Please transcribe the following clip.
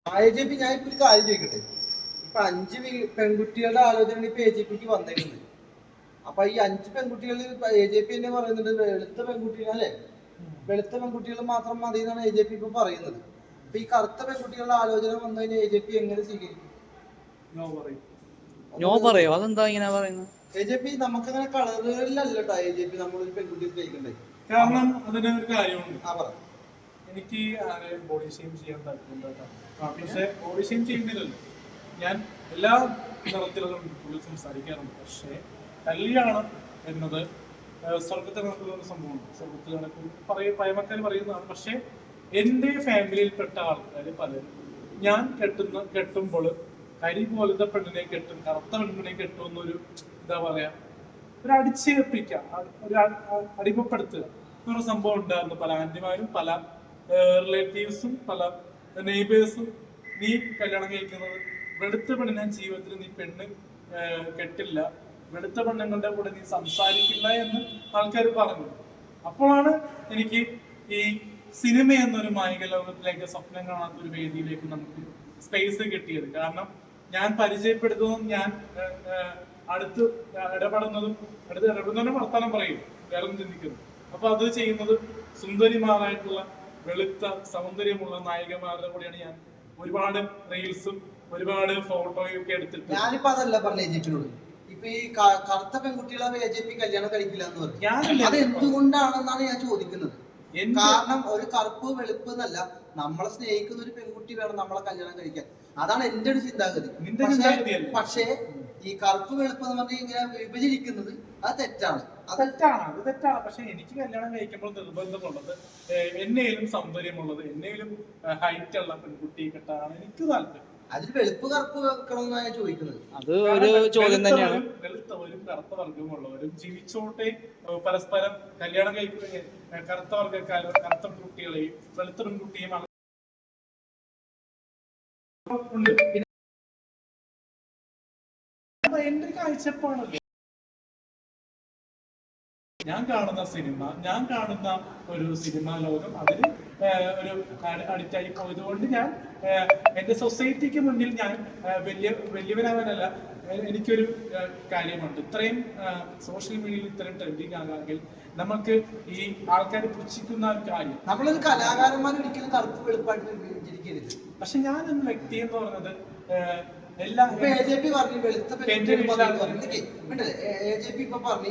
AJP ഞാൻ ഇപ്പൊ ഒരു കാര്യം ചോദിക്കട്ടെ. ഇപ്പൊ 5 പെൺകുട്ടികളുടെ ആലോചന ഇപ്പൊ AJPക്ക് വന്നേക്കുന്നത്. അപ്പൊ ഈ 5 പെൺകുട്ടികൾ AJP തന്നെ പറയുന്നുണ്ട് വെളുത്ത പെൺകുട്ടികൾ അല്ലെ, വെളുത്ത പെൺകുട്ടികൾ മാത്രം മതി എന്നാണ് AJP ഇപ്പൊ പറയുന്നത്. അപ്പൊ ഈ കറുത്ത പെൺകുട്ടികളുടെ ആലോചന വന്നു കഴിഞ്ഞാൽ AJP എങ്ങനെ സ്വീകരിക്കും? നോ പറയോ? അതെന്താ ഇങ്ങനെ പറയുന്നത്? AJP നമുക്കങ്ങനെ കളറുകളിലല്ലോ AJP നമ്മളൊരു പെൺകുട്ടിയെ സ്നേഹിക്കണ്ടേ. കാരണം അതിന് ഒരു കാര്യമുണ്ട്. പറ. എനിക്ക് ബോഡി ഷെയിം ചെയ്യാൻ താല്പര്യം, പക്ഷെ ബോഡി ഷെയിം ചെയ്യുന്നില്ലല്ലോ. ഞാൻ എല്ലാ തരത്തിലുള്ള ഉള്ളിൽ സംസാരിക്കാറുണ്ട്. പക്ഷേ കല്യാണം എന്നത് സ്വർഗത്തിൽ നടക്കുന്ന ഒരു സംഭവമാണ്. സ്വർഗത്തിൽ നടക്കും പയമക്കാർ പറയുന്നതാണ്. പക്ഷെ എൻ്റെ ഫാമിലിയിൽപ്പെട്ട ആൾക്കാർ പലരും ഞാൻ കെട്ടുമ്പോൾ കരി പോലത്തെ പെണ്ണിനെ കെട്ടും, കറുത്ത പെണ്ണിനെ കെട്ടും എന്നൊരു എന്താ പറയാ, ഒരു അടിച്ചേൽപ്പിക്കുക, ഒരു അടിമപ്പെടുത്തുക എന്നൊരു സംഭവം ഉണ്ടായിരുന്നു. പല ആന്റിമാരും പല റിലേറ്റീവ്സും പല നെയ്ബേഴ്സും, നീ കല്യാണം കഴിക്കുന്നത് വെളുത്ത പെണ്ണിനെ ജീവിതത്തിൽ നീ പെണ്ണ് കെട്ടില്ല, വെളുത്ത പെണ്ണുങ്ങളുടെ കൂടെ നീ സംസാരിക്കില്ല എന്ന് ആൾക്കാർ പറഞ്ഞു. അപ്പോഴാണ് എനിക്ക് ഈ സിനിമ എന്നൊരു മായിക ലോകത്തിലേക്ക്, സ്വപ്നം കാണാത്ത ഒരു വേദിയിലേക്ക് നമുക്ക് സ്പേസ് കിട്ടിയത്. കാരണം ഞാൻ പരിചയപ്പെടുത്തുന്നതും ഞാൻ അടുത്ത് ഇടപെടുന്നതിന് വർത്തമാനം പറയും, വേറെ ചിന്തിക്കുന്നു. അപ്പൊ അത് ചെയ്യുന്നത് സുന്ദരിമാരായിട്ടുള്ള വെളുത്ത സൗന്ദര്യമുള്ള നായികമാരുടെ കൂടെയാണ്. ഞാൻ ഒരുപാട് റീൽസും ഒരുപാട് ഫോട്ടോയും ഒക്കെ എടുത്തിട്ട് ഞാനിപ്പോ അതല്ല പറഞ്ഞ AJPനോട്. ഇപ്പൊ ഈ കറുത്ത പെൺകുട്ടികളെ AJP കല്യാണം കഴിക്കില്ല എന്ന് പറഞ്ഞു. അത് എന്തുകൊണ്ടാണെന്നാണ് ഞാൻ ചോദിക്കുന്നത്. കാരണം ഒരു കറുപ്പ് വെളുപ്പ് എന്നല്ല, നമ്മളെ സ്നേഹിക്കുന്ന ഒരു പെൺകുട്ടി വേണം നമ്മളെ കല്യാണം കഴിക്കാൻ. അതാണ് എന്റെ ഒരു ചിന്താഗതി. പക്ഷേ ഈ കറുപ്പ് വെളുപ്പ് എന്ന് പറഞ്ഞ് ഇങ്ങനെ വിഭജിക്കുന്നത് അത് തെറ്റാണ്. അത് തെറ്റാണ്. പക്ഷെ എനിക്ക് കല്യാണം കഴിക്കുമ്പോൾ നിർബന്ധമുള്ളത് എന്നേലും സൗന്ദര്യമുള്ളത്, എന്നേലും ഹൈറ്റ് ഉള്ള പെൺകുട്ടി കെട്ടാനാണ് എനിക്ക് താല്പര്യം. അതിൽ വെളുപ്പ് കറുപ്പ് വെക്കണമെന്നാണ് ഞാൻ ചോദിക്കുന്നത്. അത് ഒരു ചോദ്യം തന്നെയാണ്. വെളുത്തവരും കറുത്ത വർഗമുള്ളവരും ജീവിച്ചോട്ടെ, പരസ്പരം കല്യാണം കഴിക്കുകയും കറുത്ത വർഗ്ഗക്കാരും കറുത്ത കുട്ടികളെയും വെളുത്ത പെൺകുട്ടിയും ഉണ്ട്. എന്റെ കാഴ്ചപ്പാടല്ലേ ഞാൻ കാണുന്ന സിനിമ, ഞാൻ കാണുന്ന ഒരു സിനിമാ ലോകം അതിൽ ഒരു അഡിക്റ്റായി പോയതുകൊണ്ട് ഞാൻ എന്റെ സൊസൈറ്റിക്ക് മുന്നിൽ ഞാൻ വലിയവനാവാനല്ല. എനിക്കൊരു കാര്യമുണ്ട്, ഇത്രയും സോഷ്യൽ മീഡിയയിൽ ഇത്രയും ട്രെൻഡിങ് ആകാമെങ്കിൽ നമുക്ക് ഈ ആൾക്കാർ പുച്ഛിക്കുന്ന ഒരു കാര്യം, നമ്മളൊരു കലാകാരന്മാർ ഒരിക്കലും കറുപ്പ് വെളുപ്പായിട്ട് വിഭജിക്കരുത്. പക്ഷെ ഞാൻ എന്ന വ്യക്തി എന്ന് പറയുന്നത് എല്ലാ AJP പറഞ്ഞു വെളുത്ത AJP ഇപ്പൊ പറഞ്ഞു